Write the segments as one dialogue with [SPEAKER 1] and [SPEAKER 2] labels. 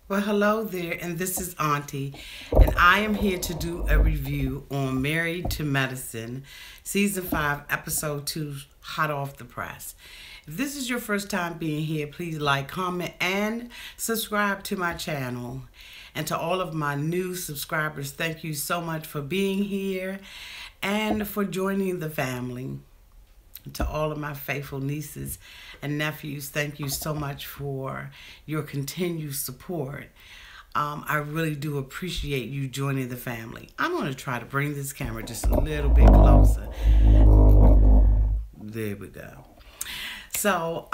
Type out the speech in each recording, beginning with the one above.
[SPEAKER 1] Well, hello there, and this is Auntie, and I am here to do a review on Married to Medicine, Season 5, Episode 2, Hot Off the Press. If this is your first time being here, please like, comment, and subscribe to my channel. And to all of my new subscribers, thank you so much for being here and for joining the family. To all of my faithful nieces and nephews, thank you so much for your continued support. I really do appreciate you joining the family. I'm going to try to bring this camera just a little bit closer. There we go. So,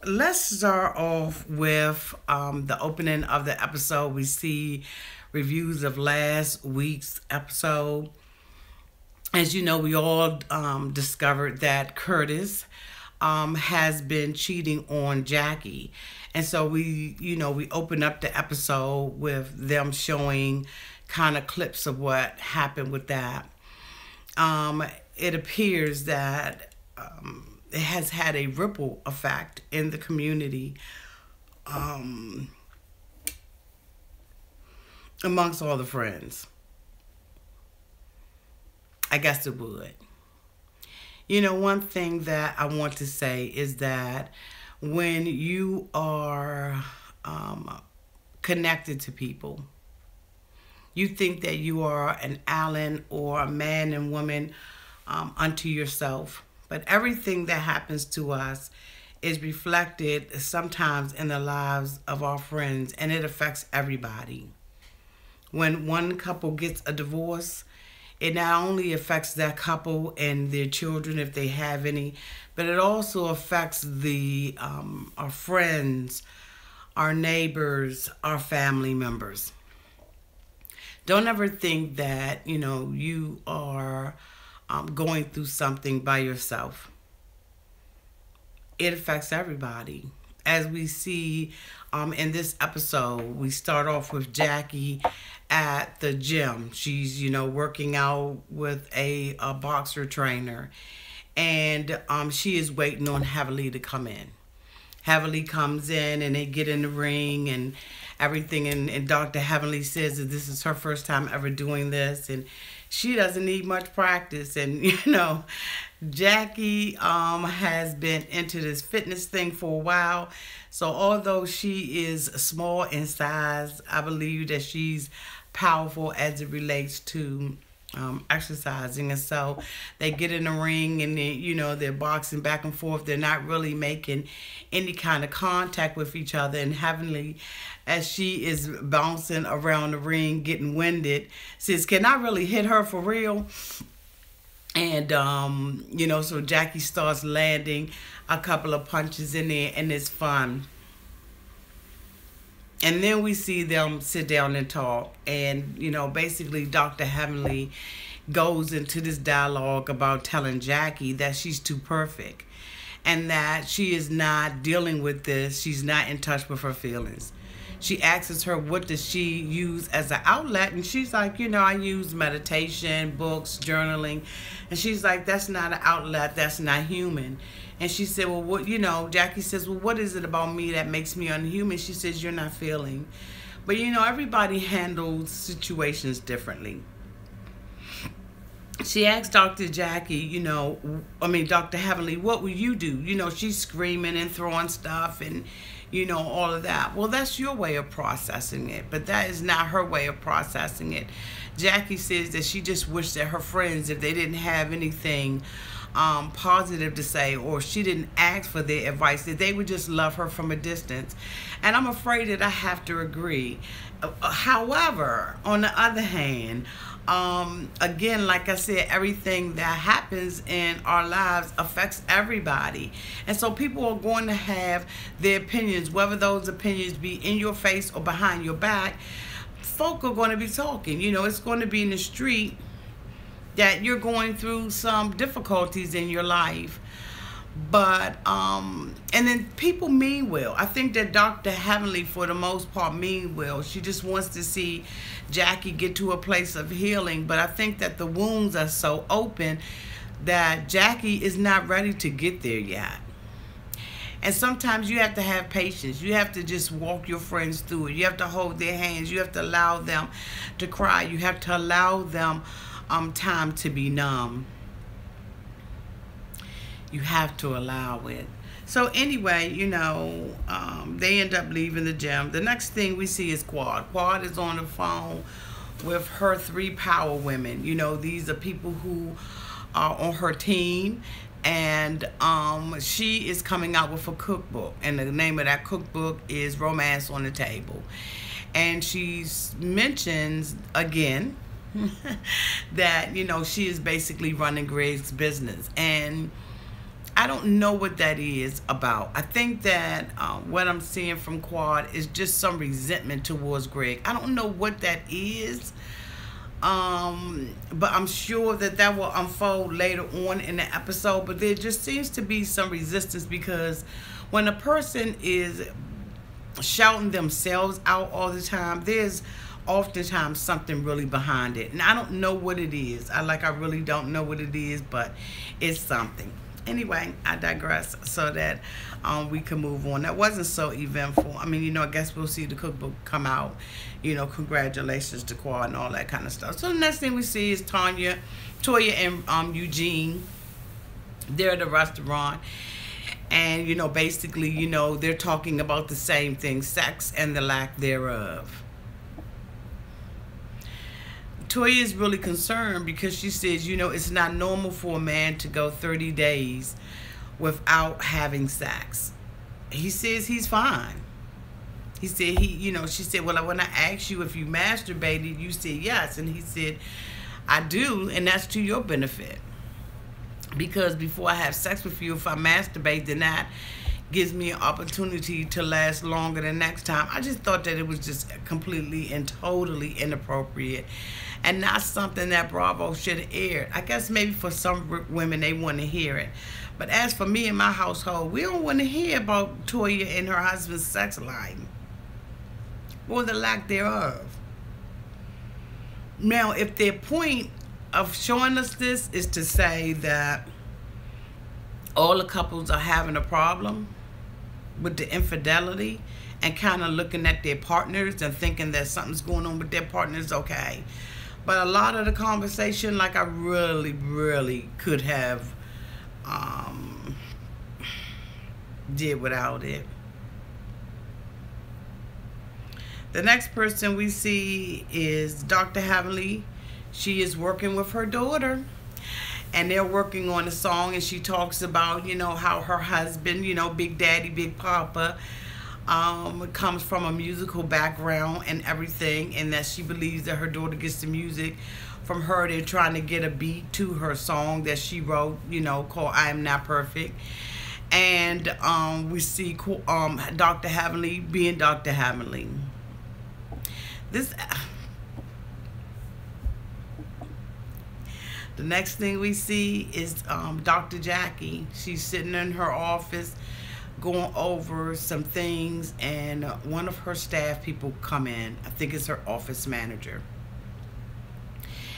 [SPEAKER 1] let's start off with the opening of the episode. We see reviews of last week's episode. As you know, we all discovered that Curtis has been cheating on Jackie. And so we open up the episode with them showing kind of clips of what happened with that. It appears that it has had a ripple effect in the community amongst all the friends. I guess it would. You know, one thing that I want to say is that when you are connected to people, you think that you are an Allen or a man and woman unto yourself. But everything that happens to us is reflected sometimes in the lives of our friends, and it affects everybody. When one couple gets a divorce, it not only affects that couple and their children if they have any, but it also affects our friends, our neighbors, our family members. Don't ever think that, you are going through something by yourself. It affects everybody. As we see in this episode, we start off with Jackie at the gym. She's, working out with a boxer trainer. And she is waiting on Heavenly to come in. Heavenly comes in and they get in the ring and everything. And Dr. Heavenly says that this is her first time ever doing this. And she doesn't need much practice. And, Jackie has been into this fitness thing for a while. So although she is small in size, I believe that she's powerful as it relates to exercising. And so they get in the ring and they're boxing back and forth. They're not really making any kind of contact with each other. And Heavenly, as she is bouncing around the ring, getting winded, says, "Can I really hit her for real?" And, so Jackie starts landing a couple of punches in there, and it's fun. And then we see them sit down and talk. And, basically Dr. Heavenly goes into this dialogue about telling Jackie that she's too perfect and that she is not dealing with this. She's not in touch with her feelings. She asks her, what does she use as an outlet? And she's like, I use meditation, books, journaling. And she's like, that's not an outlet. That's not human. And she said, well, what, Jackie says, well, what is it about me that makes me unhuman? She says, you're not feeling. But, everybody handles situations differently. She asked Dr. Dr. Heavenly, what will you do? She's screaming and throwing stuff and, all of that. Well, that's your way of processing it, but that is not her way of processing it. Jackie says that she just wished that her friends, if they didn't have anything positive to say, or she didn't ask for their advice, that they would just love her from a distance. And I'm afraid that I have to agree. However, on the other hand, again, like I said, everything that happens in our lives affects everybody. And so people are going to have their opinions, whether those opinions be in your face or behind your back. Folk are going to be talking. It's going to be in the street that you're going through some difficulties in your life. But, and then people mean well. I think that Dr. Heavenly, for the most part, mean well. She just wants to see Jackie get to a place of healing. But I think that the wounds are so open that Jackie is not ready to get there yet. And sometimes you have to have patience. You have to just walk your friends through it. You have to hold their hands. You have to allow them to cry. You have to allow them time to be numb. You have to allow it. So anyway, you know, they end up leaving the gym. The next thing we see is Quad. Quad is on the phone with her 3 power women. You know, these are people who are on her team. And she is coming out with a cookbook. And the name of that cookbook is Romance on the Table. And she mentions, again, that, you know, she is basically running Greg's business. And I don't know what that is about. I think that what I'm seeing from Quad is just some resentment towards Greg. I don't know what that is. But I'm sure that that will unfold later on in the episode. But there just seems to be some resistance, because when a person is shouting themselves out all the time, there's oftentimes something really behind it. And I don't know what it is. I really don't know what it is, but it's something. Anyway, I digress so that we can move on. That wasn't so eventful. I mean, you know, I guess we'll see the cookbook come out. You know, congratulations to Quad and all that kind of stuff. So the next thing we see is Toya and Eugene. They're at a restaurant. And, you know, basically, you know, they're talking about the same thing, sex and the lack thereof. Toya is really concerned because she says, you know, it's not normal for a man to go 30 days without having sex. He says he's fine. He said she said, well, when I asked you if you masturbated, you said yes. And he said, I do, and that's to your benefit. Because before I have sex with you, if I masturbate, then that gives me an opportunity to last longer the next time. I just thought that it was just completely and totally inappropriate and not something that Bravo should have aired. I guess maybe for some women, they want to hear it. But as for me and my household, we don't want to hear about Toya and her husband's sex life, or the lack thereof. Now, if their point of showing us this is to say that all the couples are having a problem with the infidelity and kind of looking at their partners and thinking that something's going on with their partners, okay. But a lot of the conversation, like, I really could have did without it. The next person we see is Dr. Heavenly. She is working with her daughter, and they're working on a song, and she talks about, you know, how her husband, you know, Big Daddy, Big Papa, comes from a musical background and everything, and that she believes that her daughter gets the music from her. They're trying to get a beat to her song that she wrote, you know, called I Am Not Perfect. And we see Dr. Heavenly being Dr. Heavenly. The next thing we see is Dr. Jackie. She's sitting in her office going over some things, and one of her staff people come in. I think it's her office manager.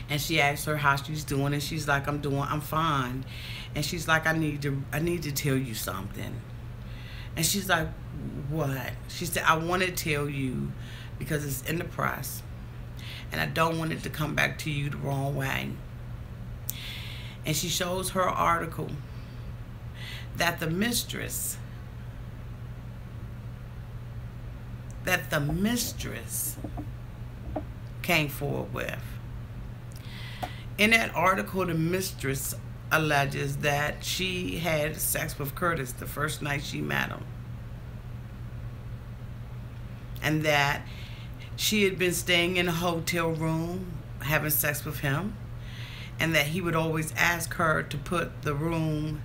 [SPEAKER 1] And she asks her how she's doing, and she's like, I'm fine. And she's like, I need to tell you something. And she's like, what? She said, I want to tell you because it's in the press, and I don't want it to come back to you the wrong way. And she shows her article that the mistress came forward with. In that article, the mistress alleges that she had sex with Curtis the first night she met him, and that she had been staying in a hotel room having sex with him, and that he would always ask her to put the room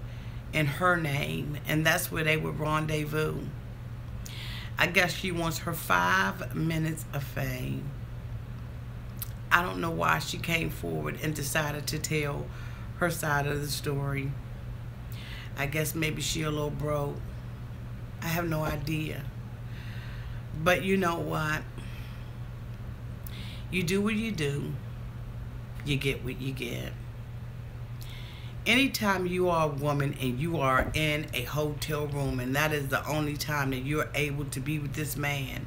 [SPEAKER 1] in her name, and that's where they would rendezvous. I guess she wants her 5 minutes of fame. I don't know why she came forward and decided to tell her side of the story. I guess maybe she a little broke. I have no idea. But you know what? You do what you do. You get what you get. Anytime you are a woman and you are in a hotel room and that is the only time that you're able to be with this man,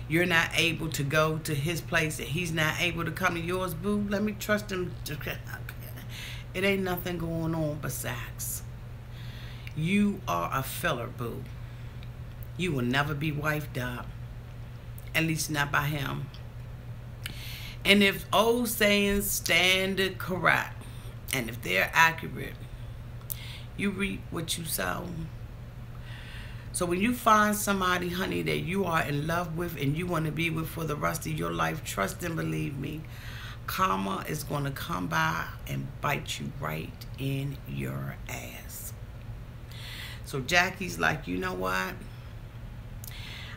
[SPEAKER 1] you're not able to go to his place and he's not able to come to yours, boo, let me trust him. It ain't nothing going on but sex. You are a filler, boo. You will never be wifed up. At least not by him. And if old sayings stand correct, and if they're accurate, you reap what you sow. So when you find somebody, honey, that you are in love with and you want to be with for the rest of your life, trust and believe me, karma is going to come by and bite you right in your ass. So Jackie's like, you know what?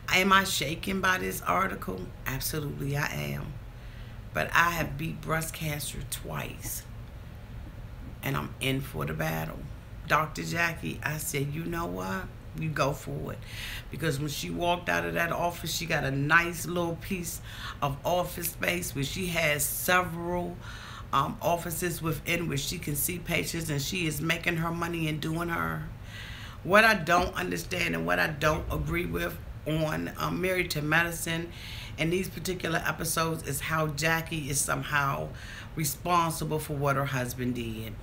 [SPEAKER 1] Am I shaken by this article? Absolutely I am. But I have beat breast cancer twice. And I'm in for the battle. Dr. Jackie, I said, you know what? You go for it. Because when she walked out of that office, she got a nice little piece of office space where she has several offices within where she can see patients, and she is making her money and doing her. What I don't understand and what I don't agree with on Married to Medicine and these particular episodes is how Jackie is somehow responsible for what her husband did.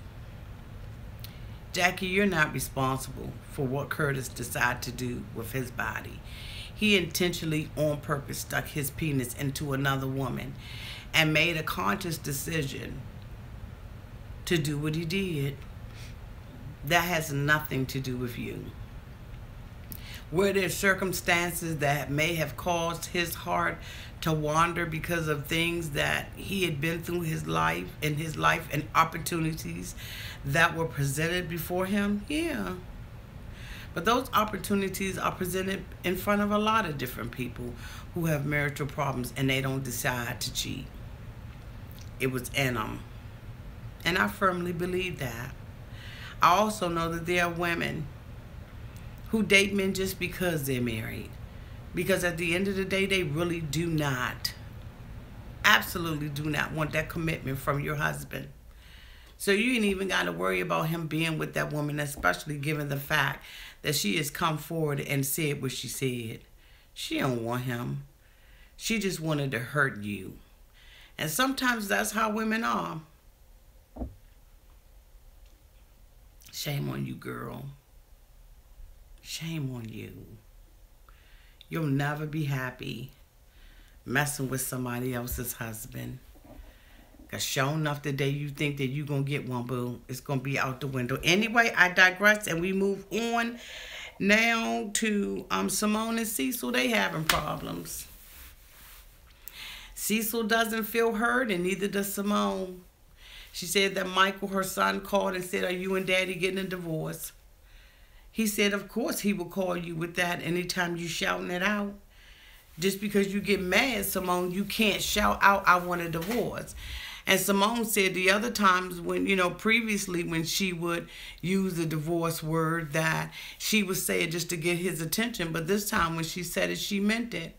[SPEAKER 1] Jackie, you're not responsible for what Curtis decided to do with his body. He intentionally, on purpose, stuck his penis into another woman and made a conscious decision to do what he did. That has nothing to do with you. Were there circumstances that may have caused his heart to wander because of things that he had been through his life and opportunities that were presented before him? Yeah. But those opportunities are presented in front of a lot of different people who have marital problems and they don't decide to cheat. It was in them. And I firmly believe that. I also know that there are women who date men just because they're married. Because at the end of the day, they really do not, absolutely do not want that commitment from your husband. So you ain't even got to worry about him being with that woman, especially given the fact that she has come forward and said what she said. She don't want him. She just wanted to hurt you. And sometimes that's how women are. Shame on you, girl. Shame on you. You'll never be happy messing with somebody else's husband. Because sure enough, the day you think that you're going to get one, boo, it's going to be out the window. Anyway, I digress, and we move on now to Simone and Cecil. They having problems. Cecil doesn't feel heard, and neither does Simone. She said that Michael, her son, called and said, are you and Daddy getting a divorce? He said, of course he will call you with that anytime you shouting it out. Just because you get mad, Simone, you can't shout out, I want a divorce. And Simone said the other times when, previously when she would use the divorce word, that she would say it just to get his attention. But this time when she said it, she meant it.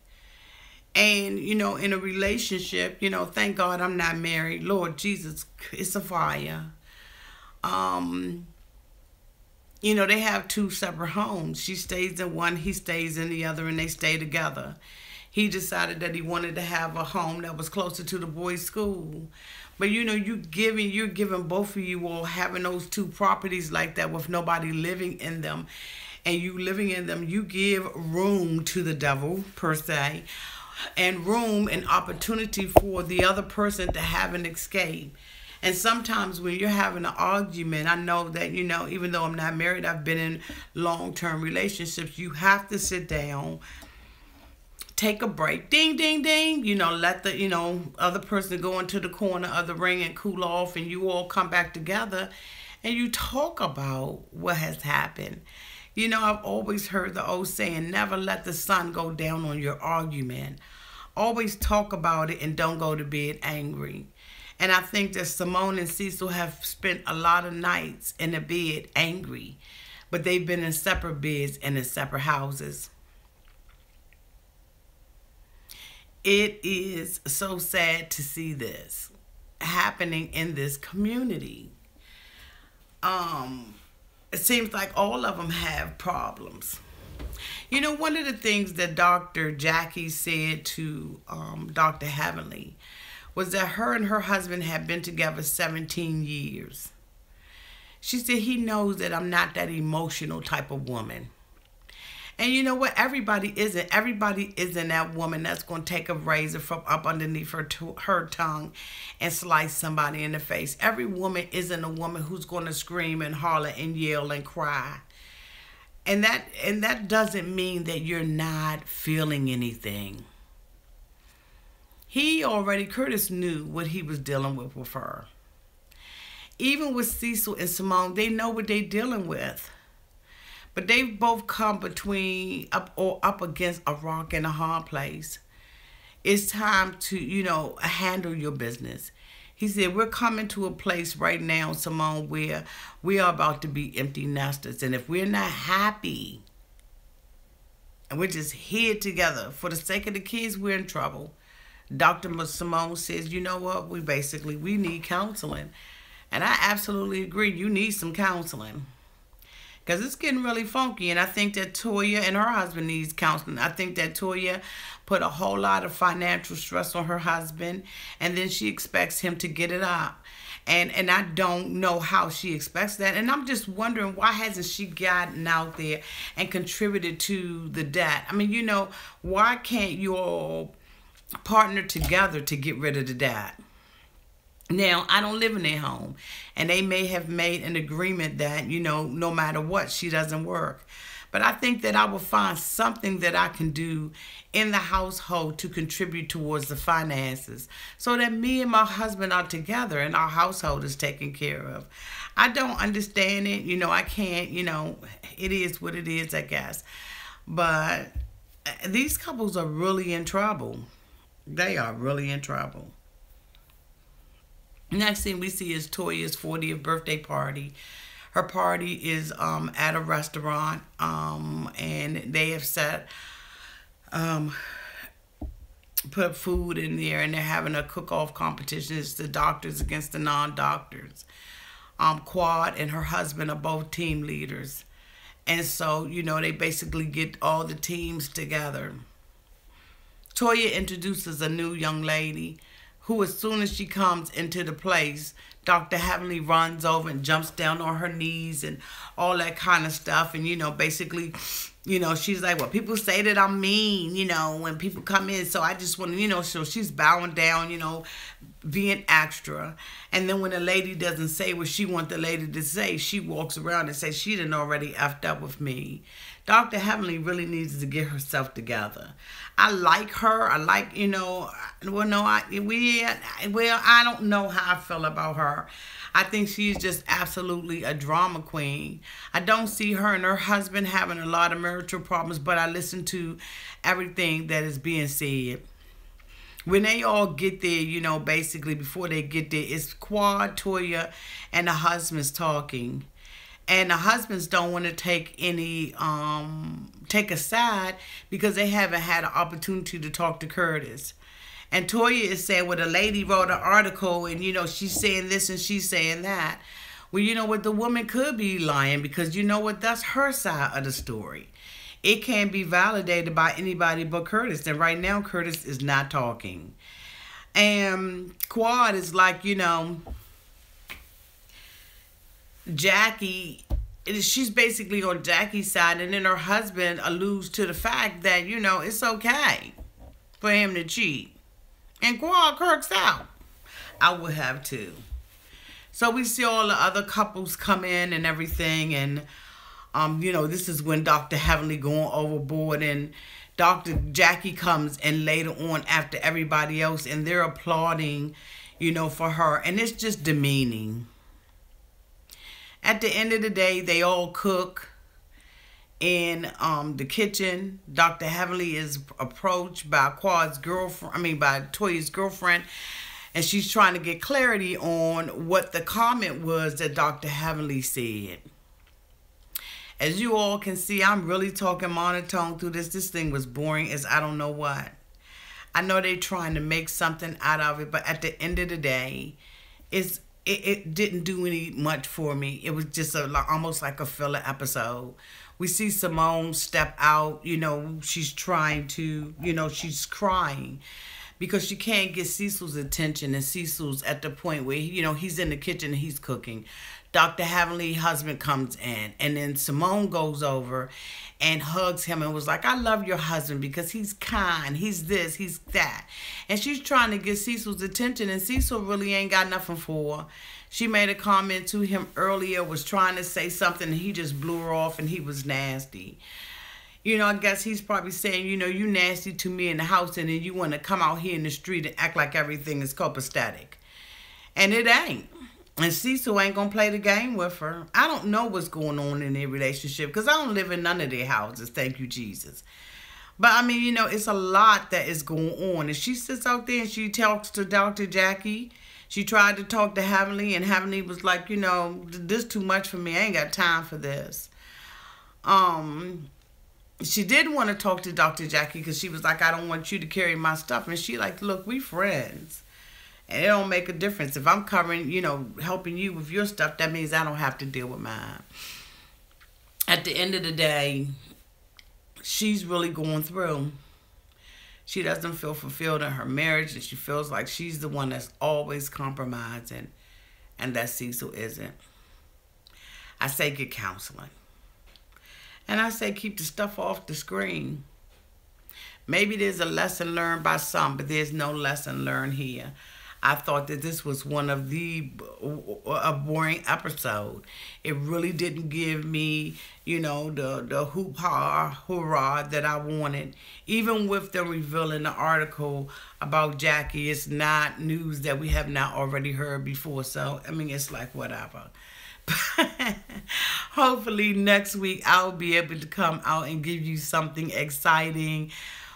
[SPEAKER 1] And, in a relationship, thank God I'm not married. Lord Jesus, it's a fire. They have two separate homes. She stays in one, he stays in the other, and they stay together. He decided that he wanted to have a home that was closer to the boys' school. But you're giving both of you all having those two properties like that with nobody living in them. And you living in them, you give room to the devil, per se, and room and opportunity for the other person to have an escape. And sometimes when you're having an argument, I know that, even though I'm not married, I've been in long-term relationships, you have to sit down, take a break, ding, ding, ding, let the, other person go into the corner of the ring and cool off, and you all come back together and you talk about what has happened. I've always heard the old saying, never let the sun go down on your argument. Always talk about it and don't go to bed angry. And I think that Simone and Cecil have spent a lot of nights in the bed angry, but they've been in separate beds and in separate houses. It is so sad to see this happening in this community. it seems like all of them have problems. You know, one of the things that Dr. Jackie said to Dr. Heavenly was that her and her husband had been together 17 years. She said, he knows that I'm not that emotional type of woman. And you know what? Everybody isn't. Everybody isn't that woman that's going to take a razor from up underneath her tongue and slice somebody in the face. Every woman isn't a woman who's going to scream and holler and yell and cry. And that doesn't mean that you're not feeling anything. Curtis knew what he was dealing with her. Even with Cecil and Simone, they know what they're dealing with. But they've both come up against a rock and a hard place. It's time to, handle your business. He said, we're coming to a place right now, Simone, where we are about to be empty nesters. And if we're not happy, and we're just here together for the sake of the kids, we're in trouble. Dr. Simone says, you know what, we need counseling. And I absolutely agree, you need some counseling. Because it's getting really funky. And I think that Toya and her husband needs counseling. I think that Toya put a whole lot of financial stress on her husband. And then she expects him to get it up. And I don't know how she expects that. And I'm just wondering, why hasn't she gotten out there and contributed to the debt? I mean, why can't you all partner together to get rid of the debt? Now, I don't live in their home, and they may have made an agreement that, no matter what, she doesn't work. But I think that I will find something that I can do in the household to contribute towards the finances so that me and my husband are together and our household is taken care of. I don't understand it. I can't, it is what it is, I guess. But these couples are really in trouble. They are really in trouble. Next thing we see is Toya's 40th birthday party. Her party is at a restaurant, and they have put food in there, and they're having a cook-off competition. It's the doctors against the non-doctors. Quad and her husband are both team leaders. And so, they basically get all the teams together. Toya introduces a new young lady who, as soon as she comes into the place, Dr. Heavenly runs over and jumps down on her knees and all that kind of stuff. And, basically, she's like, well, people say that I'm mean, when people come in. So I just want to, so she's bowing down, being extra. And then when the lady doesn't say what she wants the lady to say, she walks around and says she done already effed up with me. Dr. Heavenly really needs to get herself together. I like her. I like, I don't know how I feel about her. I think she's just absolutely a drama queen. I don't see her and her husband having a lot of marital problems, but I listen to everything that is being said. When they all get there, basically before they get there, it's Quad, Toya, and the husbands talking. And the husbands don't want to take a side because they haven't had an opportunity to talk to Curtis. And Toya is saying, well, the lady wrote an article and, she's saying this and she's saying that. Well, you know what? The woman could be lying because, that's her side of the story. It can't be validated by anybody but Curtis. And right now, Curtis is not talking. And Quad is like, Jackie, she's basically on Jackie's side, and then her husband alludes to the fact that, it's okay for him to cheat. And Quad kirks out. I would have too. So we see all the other couples come in and everything, and, this is when Dr. Heavenly going overboard, and Dr. Jackie comes in later on after everybody else, and they're applauding, for her, and it's just demeaning. At the end of the day, they all cook in the kitchen. Dr. Heavenly is approached by by Toya's girlfriend, and she's trying to get clarity on what the comment was that Dr. Heavenly said. As you all can see, I'm really talking monotone through this. This thing was boring as I don't know what. I know they're trying to make something out of it, but at the end of the day, it's it didn't do any much for me. It was just almost like a filler episode. We see Simone step out, you know, she's trying to, you know, she's crying because she can't get Cecil's attention, and Cecil's at the point where, you know, he's in the kitchen and he's cooking. Dr. Heavenly's husband comes in, and then Simone goes over and hugs him and was like, I love your husband because he's kind, he's this, he's that. And she's trying to get Cecil's attention, and Cecil really ain't got nothing for her. She made a comment to him earlier, was trying to say something, and he just blew her off, and he was nasty. You know, I guess he's probably saying, you know, you nasty to me in the house, and then you want to come out here in the street and act like everything is copacetic. And it ain't. And Cecil ain't going to play the game with her. I don't know what's going on in their relationship because I don't live in none of their houses. Thank you, Jesus. But, I mean, you know, it's a lot that is going on. And she sits out there and she talks to Dr. Jackie. She tried to talk to Heavenly, and Heavenly was like, you know, this too much for me. I ain't got time for this. She did want to talk to Dr. Jackie because she was like, I don't want you to carry my stuff. And she like, look, we friends. And it don't make a difference. If I'm covering, you know, helping you with your stuff, that means I don't have to deal with mine. At the end of the day, she's really going through. She doesn't feel fulfilled in her marriage, and she feels like she's the one that's always compromising, and that Cecil isn't. I say get counseling. And I say keep the stuff off the screen. Maybe there's a lesson learned by some, but there's no lesson learned here. I thought that this was one of a boring episode. It really didn't give me, you know, the hoop-ha, hurrah that I wanted. Even with them revealing the article about Jackie, it's not news that we have not already heard before. So, I mean, it's like whatever. Hopefully next week I'll be able to come out and give you something exciting,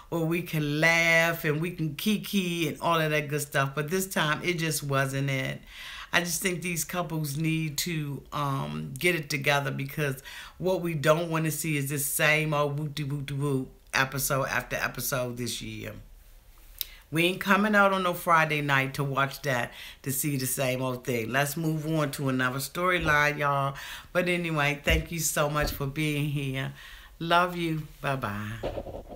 [SPEAKER 1] or we can laugh and we can kiki and all of that good stuff. But this time, it just wasn't it. I just think these couples need to get it together, because what we don't want to see is this same old whoop-de-whoop-de-whoop episode after episode this year. We ain't coming out on no Friday night to watch that, to see the same old thing. Let's move on to another storyline, y'all. But anyway, thank you so much for being here. Love you. Bye-bye.